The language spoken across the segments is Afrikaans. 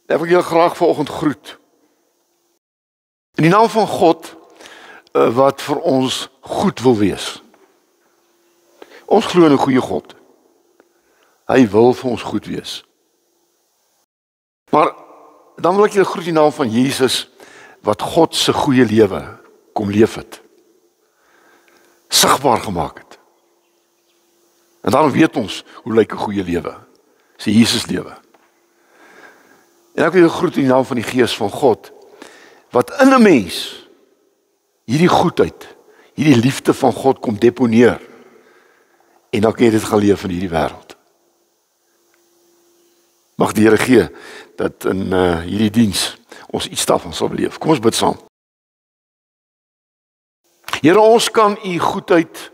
Ek wil julle graag vanoggend groet. In die naam van God wat vir ons goed wil wees. Ons glo in 'n goeie God. Hy wil vir ons goed wees. Maar dan wil ek julle groet in die naam van Jesus wat God se goeie lewe kom leef het. Sigbaar gemaak het. En daarom weet ons hoe lyk 'n goeie lewe. Dis Jesus lewe. En ek wil julle groet in die naam van die Gees van God wat in 'n mens hierdie goedheid, hierdie liefde van God kom deponeer. En dan kan jy dit gaan leef in hierdie wêreld. Mag die Here gee dat in hierdie diens ons iets daarvan sal beleef. Kom ons bid saam. Here, ons kan u goedheid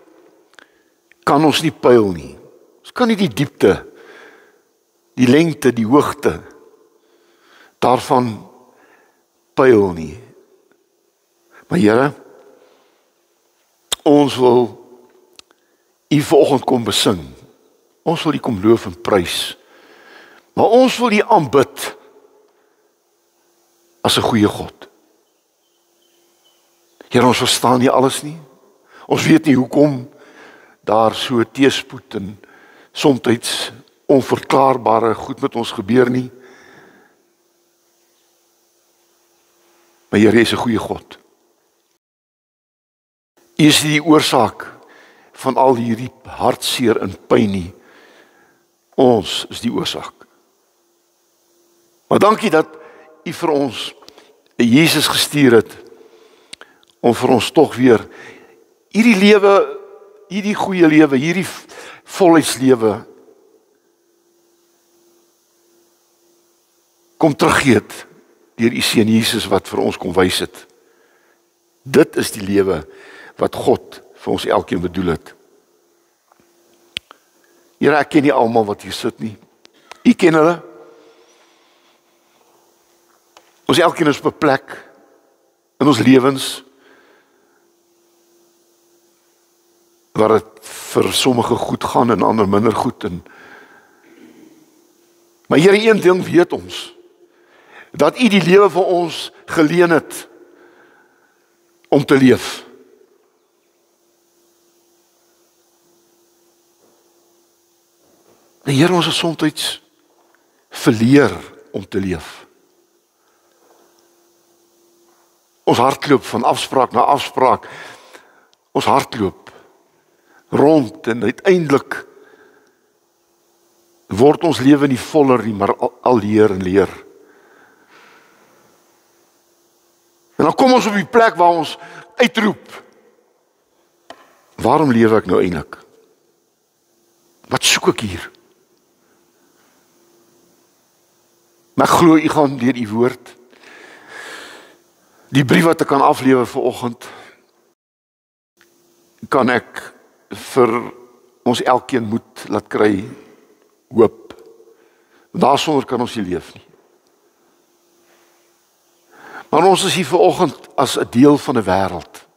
kan ons nie pyl nie. Ons kan nie die diepte, die lengte, die hoogte daarvan pyl nie. Maar Here, ons wil u vanoggend kom besing. Ons wil u kom loof en prys. Maar ons wil u aanbid as 'n goeie God. Here, ons verstaan nie alles nie. Ons weet nie hoekom daar so teëspoed en soms onverklaarbare goed met ons gebeur nie. Maar Here, U is 'n goeie God. U is die oorsaak van al hierdie hartseer en pyn nie. Ons is die oorsaak. Maar dankie dat U vir ons 'n Jesus gestuur het om vir ons tog weer hierdie lewe, hierdie goeie lewe, hierdie volheidslewe kom teruggee het deur U seun Jesus wat vir ons kom wys het. Dit is die lewe wat God vir ons elkeen bedoel het. Here, ek ken nie almal wat hier sit nie. U ken hulle. Ons elkeen is op 'n plek in ons lewens waar dit vir sommige goed gaan en ander minder goed maar Here, een ding weet ons, dat U die lewe vir ons geleen het om te leef. En Here, ons is soms verleer om te leef. Ons hardloop van afspraak na afspraak. Ons hardloop rond en uiteindelik word ons lewe nie voller nie, maar al leer en leer. En dan kom ons op die plek waar ons uitroep. Waarom leef ek nou eintlik? Wat soek ek hier? Maar ek glo U gaan deur U woord, die brief wat ek kan aflewer vanoggend, kan ek vir ons elkeen moed laat kry, hoop. Daarsonder kan ons nie leef nie. Maar ons is hier vanoggend as 'n deel van 'n wêreld.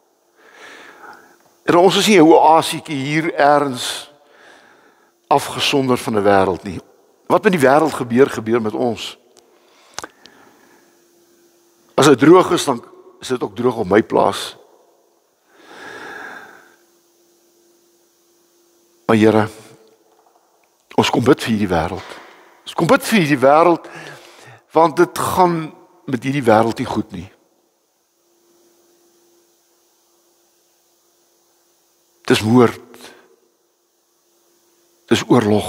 En ons is nie 'n oasietjie hier ergens afgesonder van 'n wêreld nie. Wat met die wêreld gebeur, gebeur met ons. As dit droog is, dan is dit ook droog op my plaas. Maar Here, ons kom bid vir hierdie wêreld. Ons kom bid vir hierdie wêreld, want dit gaan met hierdie wêreld nie goed nie. Dis moord. Dis oorlog.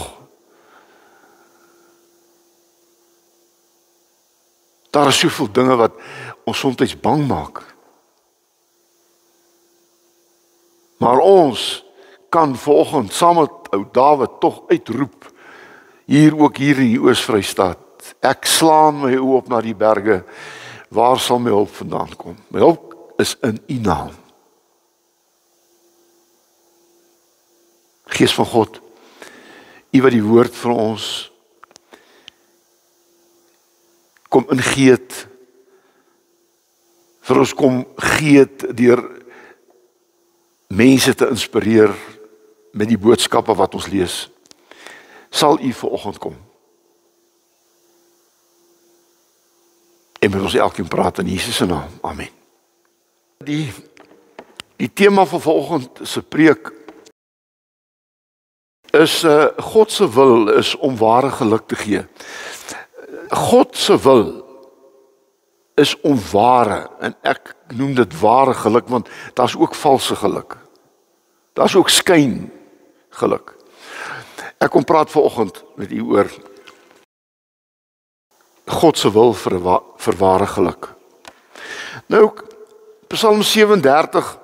Daar is soveel dinge wat ons soms bang maak. Maar ons kan vanoggend saam met ou Dawid tog uitroep, ook hier in die Oos-Vrystaat. Ek slaan my oë op na die berge, waar sal my hulp vandaan kom? My hulp is in U naam. Gees van God, U wat die woord vir ons kom ingeet, vir ons kom geet deur mense te inspireer met die boodskappe wat ons lees, sal U vanoggend kom. en met ons elkeen praat in Jesus se naam. Amen. Die tema van vanoggend se preek is God se wil is om ware geluk te gee. God se wil is om ware, en ek noem dit ware geluk, want daar's ook valse geluk. Daar's ook skyn geluk. Ek kom praat vanoggend met u oor God se wil vir ware geluk. Nou, Psalm 37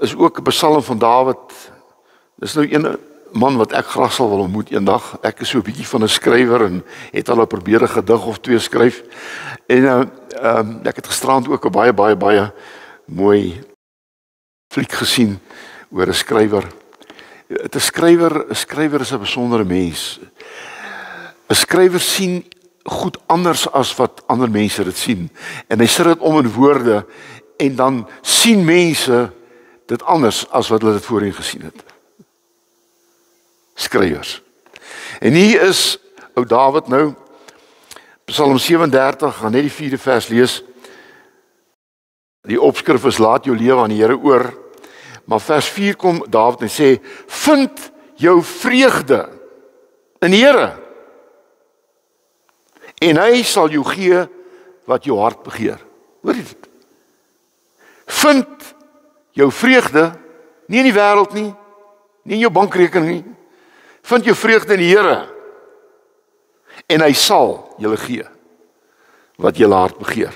is ook 'n psalm van Dawid. Dis nou een man wat ek graag sal wil ontmoet eendag. Ek is so 'n bietjie van 'n skrywer en het al probeer 'n gedig of twee skryf. En ek het gisterand ook 'n baie mooi fliek gesien oor 'n skrywer. 'n skrywer is 'n besondere mens. 'n Skrywer sien goed anders as wat ander mense dit sien. En hy sit dit om in woorde en dan sien mense dit anders as wat hulle dit voorheen gesien het. Skrywers. En hier is ou Dawid nou, Psalm 37, gaan net die 4de vers lees. Die opskrif is laat jou lewe aan die Here oor. Maar vers 4 kom Dawid en sê, vind jou vreugde in die Here. En hy sal jou gee wat jou hart begeer. Hoor jy dit? Vind jou vreugde, nie in die wêreld nie, nie in jou bankrekening nie. Vind jou vreugde in die Here. En hy sal julle gee wat julle hart begeer.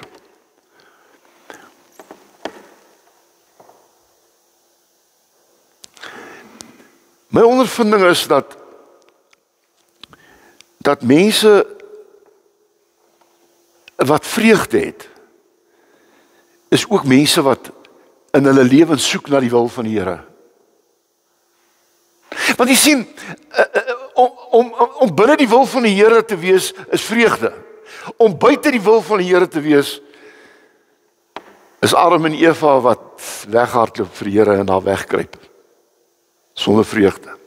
My ondervinding is dat mense wat vreugde het, is ook mense wat in hulle lewens soek na die wil van die Here. Want jy sien, om binne die wil van die Here te wees, is vreugde. Om buite die wil van die Here te wees, is Adam en Eva wat weghardloop vir die Here en daar wegkruip. Sonder vreugde.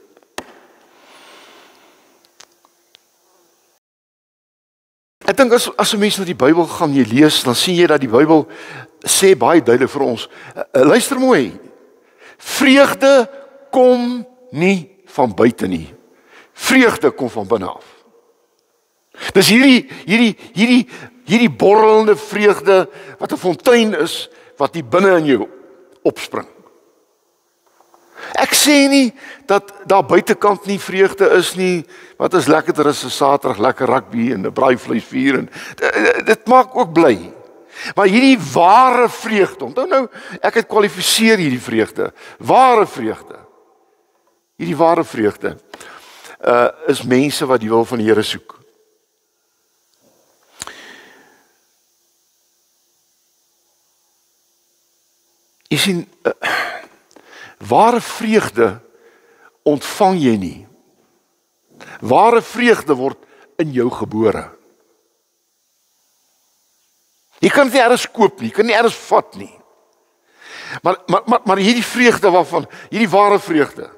Ek dink as 'n mens na die Bybel gaan jy lees, dan sien jy dat die Bybel sê baie duidelik vir ons, luister mooi, vreugde kom nie van buite nie. Vreugde kom van binne af. Dis hierdie borrelende vreugde wat 'n fontein is wat hier binne in jou opspring. Ek sê nie dat daar buitekant nie vreugde is nie. Wat is lekkerder as 'n Saterdag lekker rugby en 'n braaivleisvuur en dit maak ook bly. Maar hierdie ware vreugde, onthou nou, ek het kwalifiseer hierdie vreugde. Ware vreugde. Hierdie ware vreugde is mense wat die wil van die Here soek. Jy sien, ware vreugde ontvang jy nie. Ware vreugde word in jou gebore. Jy kan dit nie eers koop nie, jy kan nie eers vat nie. Maar hierdie vreugde waarvan, hierdie ware vreugde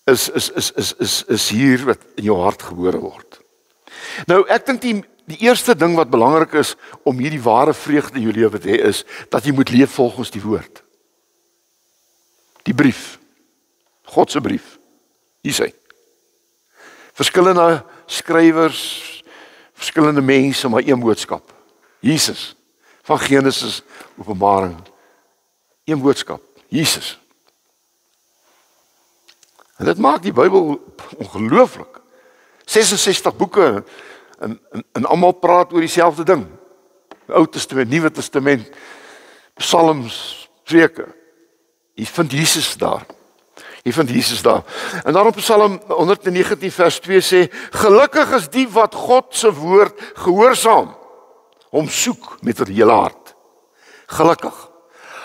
is hier wat in jou hart gebore word. Nou, ek dink die eerste ding wat belangrik is om hierdie ware vreugde in jou lewe te hê is dat jy moet leef volgens die woord. Die brief. God se brief. Hier sê. Verskillende skrywers, verskillende mense, maar een boodskap. Jesus. Van Genesis, Openbaring. Een boodskap. Jesus. En dit maak die Bybel ongelooflik. 66 boeke en almal praat oor dieselfde ding. Ou Testament, Nuwe Testament, Psalms, Preke. Jy vind Jesus daar. Jy vind Jesus daar. En daarom Psalm 119 vers 2 sê, gelukkig is die wat God se woord gehoorsaam, hom soek met hulle hele hart. Gelukkig.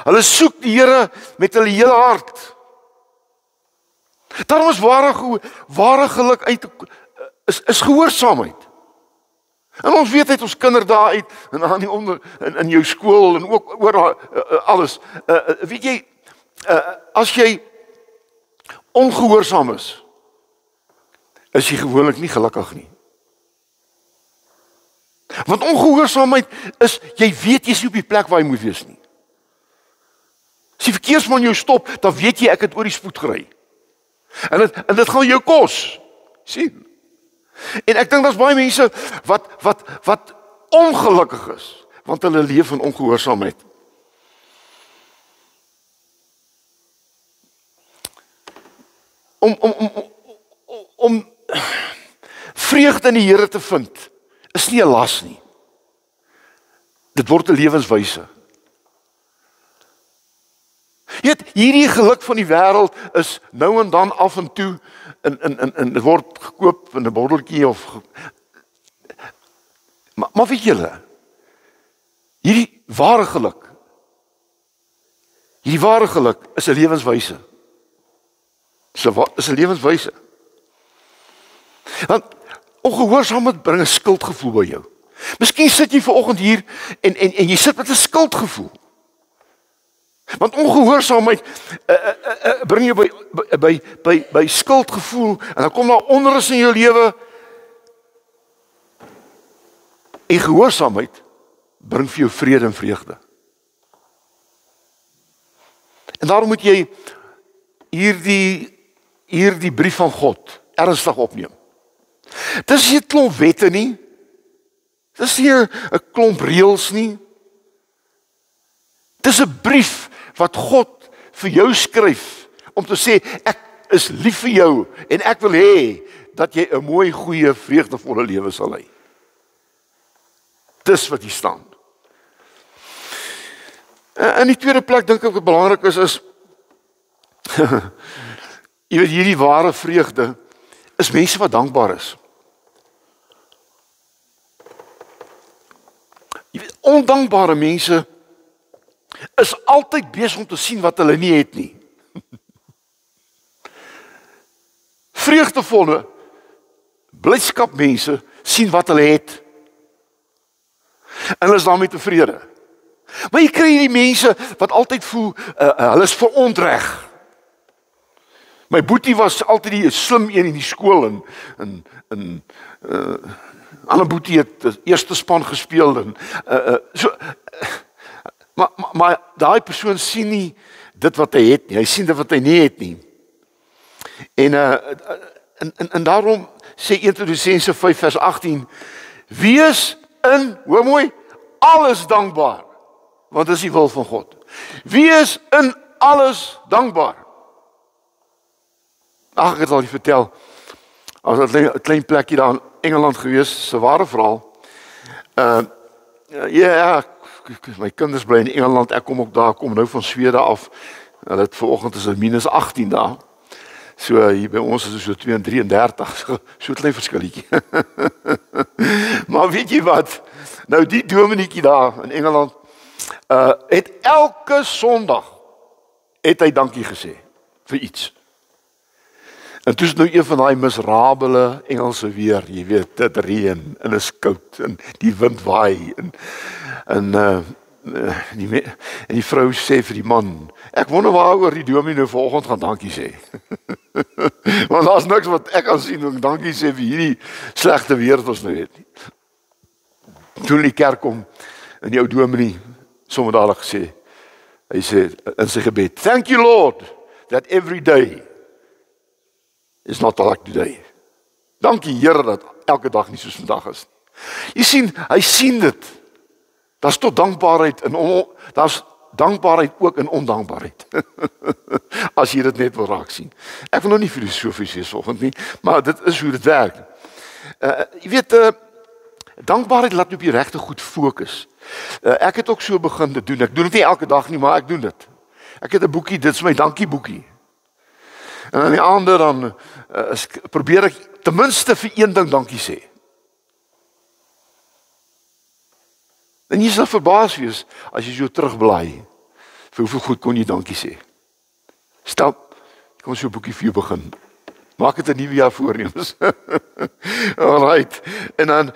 Hulle soek die Here met hulle hele hart. Daarom is ware geluk is gehoorsaamheid. En ons weet uit ons kinderdae uit en aan die onder in jou skool en ook oor alles. Weet jy, as jy ongehoorsaam is jy gewoonlik nie gelukkig nie. Want ongehoorsaamheid is, jy weet jy is nie op die plek waar jy moet wees nie. As die verkeersman jou stop, dan weet jy ek het oor die spoed gery. En dit gaan jou kos. Sien? En ek dink daar's baie mense wat ongelukkig is, want hulle leef in ongehoorsaamheid. Om vreugde in die Here te vind, is nie 'n las nie. Dit word 'n lewenswyse. Jy weet, hierdie geluk van die wêreld is nou en dan af en toe en dit word gekoop in 'n botteltjie of maar weet julle, hierdie ware geluk is 'n lewenswyse. Is 'n lewenswyse. Want ongehoorsaamheid bring 'n skuldgevoel by jou. Miskien sit jy vanoggend hier en jy sit met 'n skuldgevoel. Want ongehoorsaamheid bring jou by skuldgevoel en dan kom daar onrus in jou lewe. En gehoorsaamheid bring vir jou vrede en vreugde. En daarom moet jy hierdie brief van God ernstig opneem. Dis nie 'n klomp wette nie. Dis nie 'n klomp reëls nie. Dis 'n brief wat God vir jou skryf om te sê ek is lief vir jou en ek wil hê dat jy 'n mooi, goeie, vreugdevolle lewe sal hê. Dis wat hier staan. In die tweede plek dink ek wat belangrik is jy weet hierdie ware vreugde is mense wat dankbaar is. Jy weet, ondankbare mense is altyd besig om te sien wat hulle nie het nie. Vreugdevolle blydskap mense sien wat hulle het. En hulle is daarmee tevrede. Maar jy kry hierdie mense wat altyd voel hulle is verontreg. My boetie was altyd die slim een in die skool en ander boetie het die eerste span gespeel en maar daai persoon sien nie dit wat hy het nie. Hy sien dit wat hy nie het nie. En daarom sê 1 Tessalonisense 5 vers 18: Wees in, hoor mooi, alles dankbaar, want dit is die wil van God. Wees in alles dankbaar. Ag, ek het al vertel, as 'n klein plekkie daar in Engeland gewees, 'n ware verhaal. Ja, my kinders bly in Engeland, ek kom ook daar, kom nou van Swede af. Hulle het vanoggend is dit -18 daar. So hier by ons is dit so 32, so 'n klein verskilletjie. Maar weet jy wat? Nou die domineetjie daar in Engeland het elke Sondag het hy dankie gesê vir iets. En toe is nou een van daai miserabele Engelse weer, jy weet, dit reën en is koud en die wind waai en die vrou sê vir die man, ek wonder waaroor die dominee vanoggend gaan dankie sê. Want daar's niks wat ek kan sien om dankie sê vir hierdie slegte weer wat ons nou het nie. Toe in die kerk kom en die ou dominee sommer dadelik gesê, hy sê in sy gebed, thank you Lord that every day is not like today. Dankie Here dat elke dag nie soos vandag is nie. Jy sien, hy sien dit. Daar's tot dankbaarheid en daar's dankbaarheid ook in ondankbaarheid. As jy dit net wil raak sien. Ek wil nou nie filosofies wees vanoggend nie, maar dit is hoe dit werk. Jy weet, dankbaarheid laat op die regte goed fokus. Ek het ook so begin te doen. Ek doen dit nie elke dag nie, maar ek doen dit. Ek het 'n boekie, dit is my dankieboekie. En aan die ander dan probeer ek ten minste vir een ding dankie sê. En jy sal verbaas wees as jy so terugblaai. Vir hoeveel goed kon jy dankie sê? Stel, ek kom so 'n boekie vir jou begin. Maak dit 'n nuwe jaar voornemens. Alright. En dan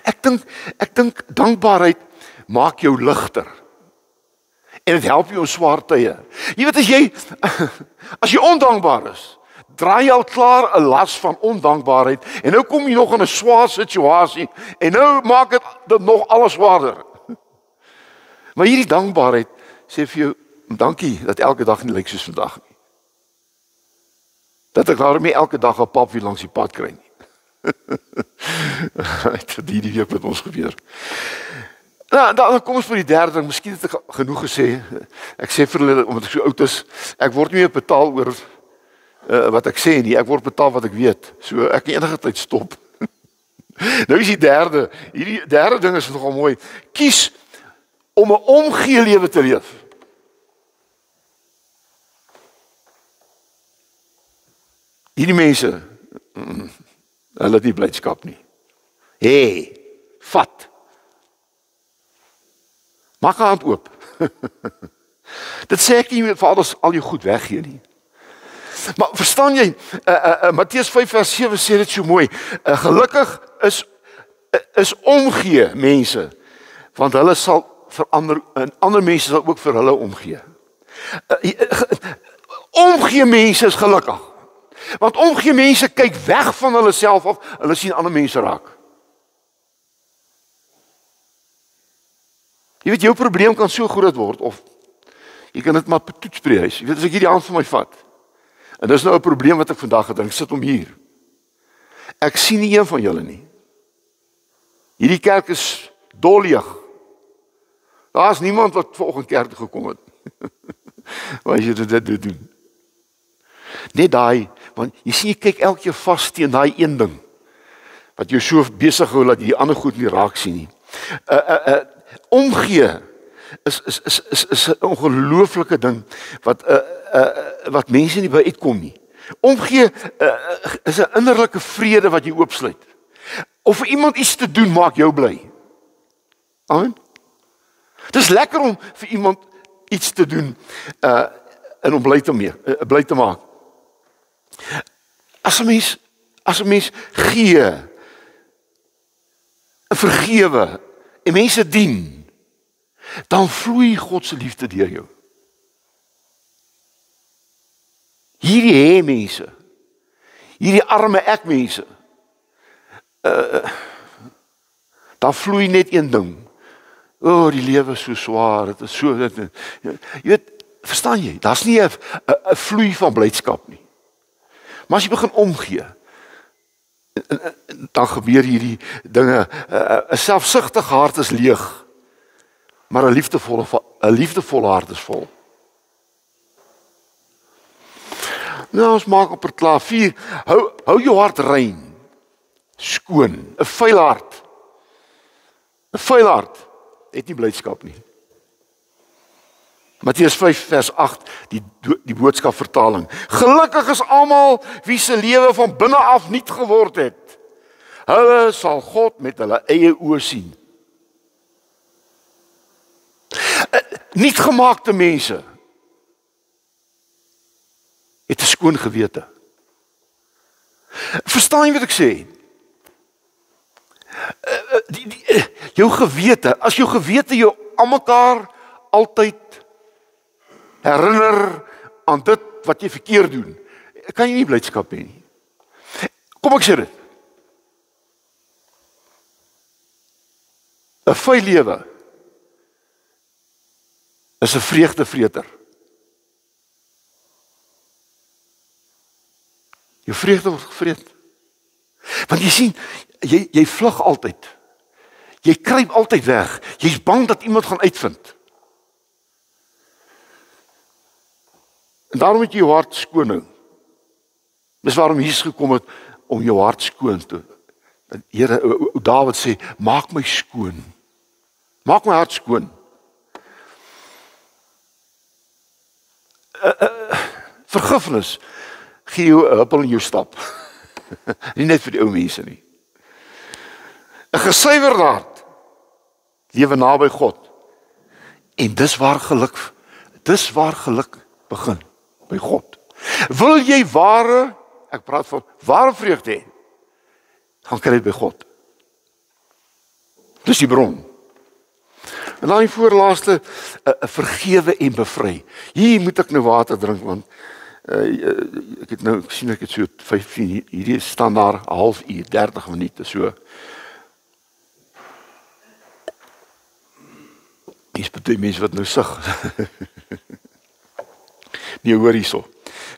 ek dink dankbaarheid maak jou ligter. En dit help jou in swaar tye. Jy weet as jy ondankbaar is, dra jy al klaar 'n las van ondankbaarheid en nou kom jy nog in 'n swaar situasie en nou maak dit nog alles swaarder. Maar hierdie dankbaarheid sê vir jou, dankie dat elke dag nie lyk soos vandag nie. Dat ek daarmee elke dag 'n pap weer langs die pad kry nie. Dit hierdie week met ons gebeur. Nou, dan kom ons by die derde ding. Miskien het ek genoeg gesê. Ek sê vir hulle, omdat ek so oud is, ek word nie meer betaal oor wat ek sê nie. Ek word betaal wat ek weet. So ek kan enige tyd stop. Nou is hierdie derde ding is nogal mooi. Kies om 'n omgee lewe te leef. Hierdie mense, hulle het nie blydskap nie. Vat. Maak 'n hand oop. Dit sê ek nie vir alles al jou goed weggee nie. Maar verstaan jy, Matteus 5 vers 7 sê dit so mooi. Gelukkig is omgee mense, want hulle sal verander en ander mense sal ook vir hulle omgee. Omgee mense is gelukkig. Want omgee mense kyk weg van hulle self af, hulle sien ander mense raak. Jy weet jou probleem kan so groot word of jy kan dit maar toets by die huis. Jy weet as ek hierdie hand van my vat. En dis nou 'n probleem wat ek vandag het, ek sit hom hier. Ek sien nie een van julle nie. Hierdie kerk is dolleeg. Daar's niemand wat vanoggend kerk toe gekom het. Waar jy dit doen. Net daai, want jy sien jy kyk elke keer vas teen daai een ding wat jou so besig hou dat jy die ander goed nie raak sien nie. Omgee is 'n ongelooflike ding wat mense nie by uitkom nie. Omgee is 'n innerlike vrede wat jy oopsluit. Of vir iemand iets te doen maak jou bly. Amen. Dis lekker om vir iemand iets te doen en om bly te maak. As 'n mens gee en vergewe en mense dien, dan vloei God se liefde deur jou. Hierdie mense, hierdie arme ek mense, daar vloei net een ding. Die lewe is so swaar, dit is so dit. Jy weet, verstaan jy? Daar's nie 'n vloei van blydskap nie. Maar as jy begin omgee, dan gebeur hierdie dinge. 'n selfsugtige hart is leeg, maar 'n liefdevolle hart is vol. Nou ons maak op klaar 4. Hou jou hart rein, skoon. 'n vuil hart. 'n vuil hart het nie blydskap nie. Matteus 5 vers 8, die boodskap vertaling. Gelukkig is almal wie se lewe van binne af nuut geword het. Hulle sal God met hulle eie oë sien. Nuut gemaakte mense het 'n skoon gewete. Verstaan jy wat ek sê? Jou gewete, as jou gewete jou aan mekaar altyd herinner aan dit wat jy verkeerd doen, kan jy nie blydskap hê nie. Kom ek sê dit. 'n vuil lewe is 'n vreugdevreter. Jou vreugde word gevreet. Want jy sien, jy vlug altyd. Jy kruip altyd weg. Jy's bang dat iemand gaan uitvind. En daarom moet jy jou hart skoon hou. Dis waarom Jesus gekom het om jou hart skoon te. Here, Dawid sê, maak my skoon. Maak my hart skoon. Vergifnis gee jou 'n huppel in jou stap. Nie net vir die ou mense nie. 'n gesuiwerde hart lewe naby God. En dis waar geluk begin, by God. Wil jy ek praat van ware vreugde hê, gaan kry dit by God. Dis die bron. En dan die voorlaaste, vergewe en bevry. Hier moet ek nou water drink, want Ek het nou gesien ek het so 15, hierdie staan daar 'n halfuur, 30 minute so. Dis baie mense wat nou sug. Nee, hoor hierso.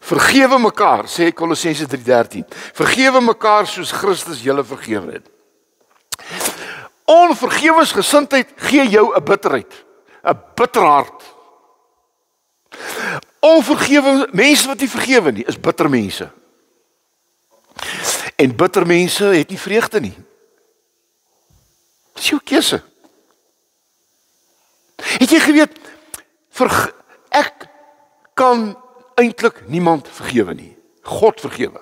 Vergewe mekaar, sê Kolossense 3:13. Vergewe mekaar soos Christus julle vergewe het. Onvergewensgesindheid gee jou 'n bitterheid, 'n bitter hart. Onvergewe mense wat nie vergewe nie, is bitter mense. En bitter mense het nie vreugde nie. Dis jou keuse. Het jy geweet, ek kan eintlik niemand vergewe nie. God vergewe.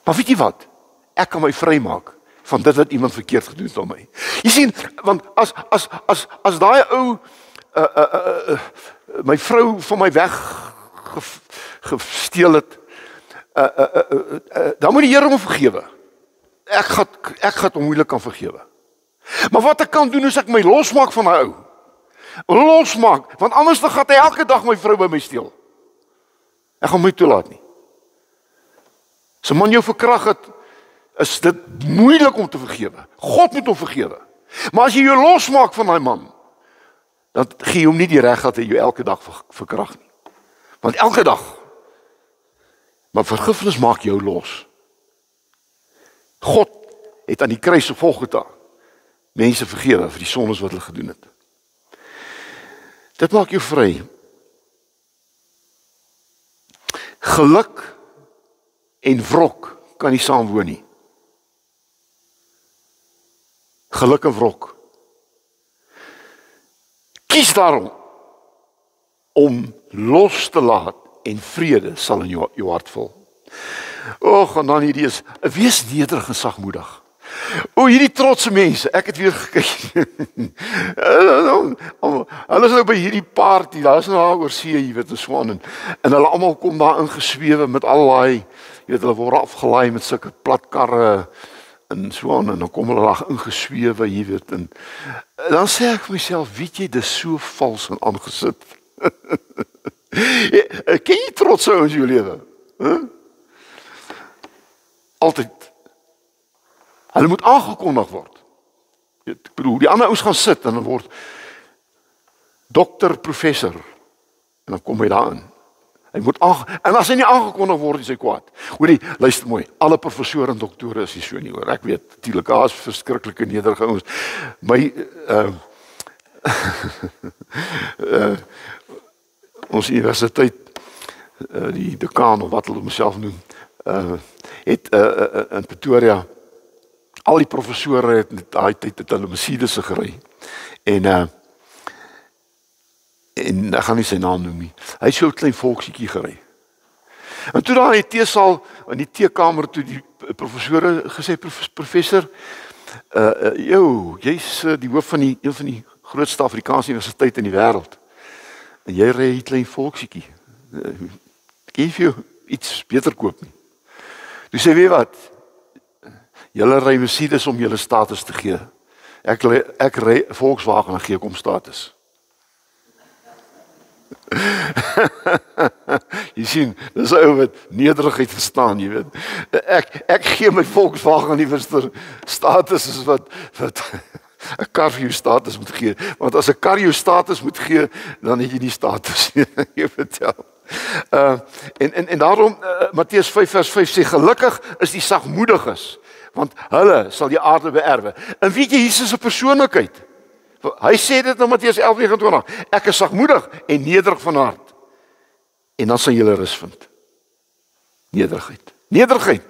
Maar weet jy wat? Ek kan my vrymaak van dit wat iemand verkeerd gedoen het aan my. Jy sien, want as daai ou my vrou van my weg gesteel het, dan moet die Here hom vergewe. Ek gaan hom moeilik kan vergewe. Maar wat ek kan doen is ek my losmaak van daai ou. Losmaak, want anders dan gaan hy elke dag my vrou by my steel. Ek gaan my toelaat nie. As 'n man jou verkrag het, is dit moeilik om te vergewe. God moet hom vergewe. Maar as jy jou losmaak van daai man, dan gee jy hom nie die reg dat hy jou elke dag verkrag nie. Want elke dag. Maar vergifnis maak jou los. God het aan die kruis op Golgotha mense vergewe vir die sondes wat hulle gedoen het. Dit maak jou vry. Geluk en wrok kan nie saam woon nie. Geluk en wrok. Kies daarom om los te laat en vrede sal in jou hart vol. Och, en dan hierdie is, wees nederig en sagmoedig. O, hierdie trotse mense, ek het weer gekyk. Hulle is nou by hierdie party, daar is nou daar oor see, jy weet, in Swan, en hulle almal kom daar ingeswewe met allerlei, jy weet, hulle word afgelaai met sulke platkarre in Swan, en dan kom hulle daar ingeswewe, jy weet, en dan sê ek vir myself, weet jy, dis so vals en aangesit. Ken jy trotse ouens in jou lewe? Huh? Altyd. Hulle moet aangekondig word. Ek bedoel, die ander ouens gaan sit en dan word dokter, professor. En dan kom hy daarin. Hy moet en as hy nie aangekondig word, is hy kwaad. Hoorie, luister mooi. Alle professore en doktore is nie so nie, hoor. Ek weet, natuurlik, daar is verskriklike nederige ouens. My ons universiteit, die dekaan of wat hulle homself noem, het in Pretoria, al die professore het met daai tyd het hulle Mercedes gery. En ek gaan nie sy naam noem nie. Hy het so 'n klein volksietjie gery. En toe daar in die teesaal, in die teekamer, toe die professore gesê, professor, jy's die hoof van een van die grootste Afrikaanse universiteite in die wêreld. En jy ry 'n klein volksietjie. Kan jy vir jou iets beter koop nie? Toe sê, weet wat, julle ry Mercedes om julle status te gee. Ek ry Volkswagen en gee kom status. Jy sien, dis ou wat nederigheid verstaan, jy weet. Ek gee my Volkswagen nie vir status is wat 'n kar vir jou status moet gee. Want as 'n kar jou status moet gee, dan het jy nie status nie. Jy vertel. En daarom Matteus 5 vers 5 sê, gelukkig is die sagmoediges, want hulle sal die aarde beerwe. En weet jy, Jesus se persoonlikheid. Hy sê dit in Matteus 11:29. Ek is sagmoedig en nederig van hart. En dan sal julle rus vind. Nederigheid. Nederigheid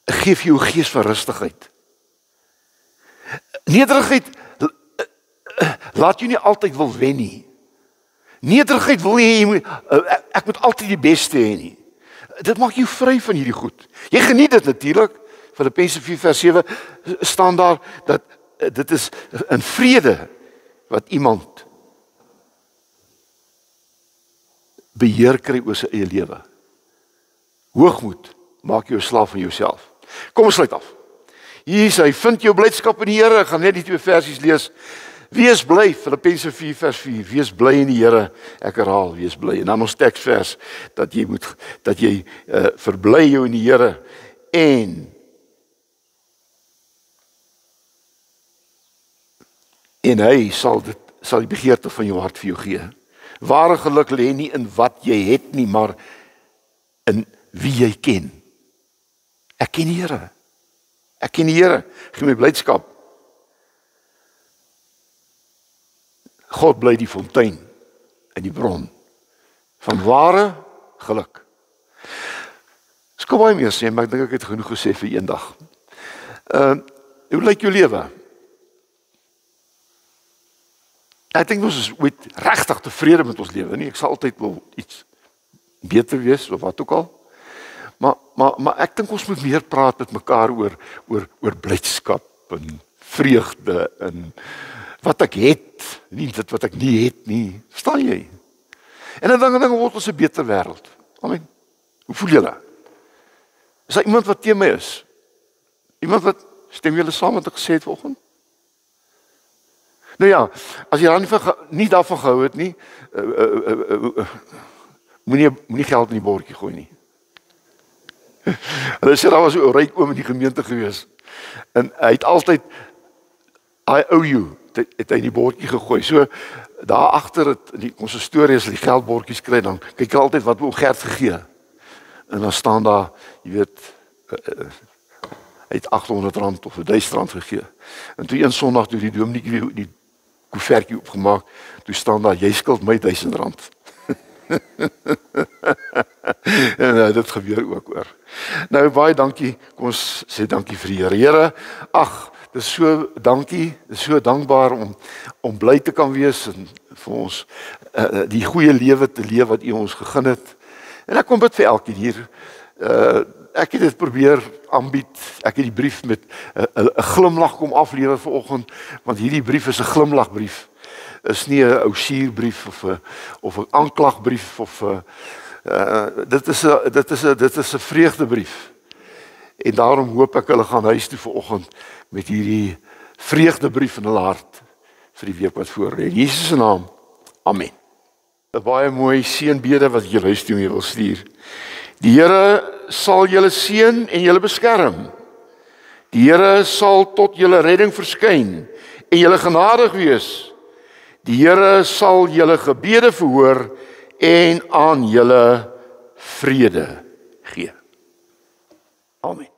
gee vir jou gees van rustigheid. Nederigheid laat jou nie altyd wil wen nie. Nederigheid wil nie ek moet altyd die beste hê nie. Dit maak jou vry van hierdie goed. Jy geniet dit natuurlik. Filippense 4 vers 7 staan daar dat dit is 'n vrede wat iemand beheer kry oor sy eie lewe. Hoogmoed maak jou 'n slaaf van jouself. Kom ons sluit af. Hier hy vind jou blydskap in die Here. Ek gaan net die 2 versies lees. Wees bly, Filippense 4 vers 4, wees bly in die Here, ek herhaal, wees bly. En dan ons teksvers, dat jy verbly jou in die Here, en hy sal die begeerte van jou hart vir jou gee. Ware geluk lê nie in wat jy het nie, maar in wie jy ken. Ek ken die Here. Ek ken die Here. Gee my blydskap. God bly die fontein en die bron van ware geluk. Ek kan baie meer sê, maar ek dink ek het genoeg gesê vir eendag. Hoe lyk jou lewe? Ek dink ons is ooit regtig tevrede met ons lewe, nie? Ek sal altyd wil iets beter wees of wat ook al. Maar ek dink ons moet meer praat met mekaar oor blydskap en vreugde en wat ek het, nie dit wat ek nie het nie. Verstaan jy? En dan word ons 'n beter wêreld. Amen. Hoe voel julle? Is daar iemand wat teen my is? Iemand wat stem julle saam wat ek gesê het vanoggend? Nou ja, as jy dan nie daarvan gehou het nie, moenie geld in die bordjie gooi nie. Hulle sê daar was 'n ryk oom in die gemeente gewees. En hy het altyd I owe you, het hy in die bordjie gegooi. So daar agter het ons storie as die geldbordjies kry, dan kyk jy altyd wat oom Gert gegee. En dan staan daar, jy weet, hy het R800 of R1000 gegee. En toe een Sondag toe die dominee die koevertjie opgemaak, toe staan daar, jy skuld my R1000. En dit gebeur ook hoor. Nou baie dankie. Kom ons sê dankie vir die Here. Here, ag, dis so dankie, dis so dankbaar om bly te kan wees en vir ons die goeie lewe te leef wat U ons gegee het. En ek kom bid vir elkeen hier. Ek het dit probeer aanbied. Ek het die brief met 'n glimlag kom aflewer vanoggend, want hierdie brief is 'n glimlagbrief. Is nie 'n ou suurbrief of 'n aanklagbrief of dit is 'n vreugdebrief. En daarom hoop ek hulle gaan huis toe vanoggend met hierdie vreugdebrief in hulle hart vir die week wat voor lê. In Jesus se naam. Amen. 'n Baie mooi seënbede wat ek julle huis toe mee wil stuur. Die Here sal julle seën en julle beskerm. Die Here sal tot julle redding verskyn en julle genadig wees. Die Here sal julle gebede verhoor en aan julle vrede gee. Amen.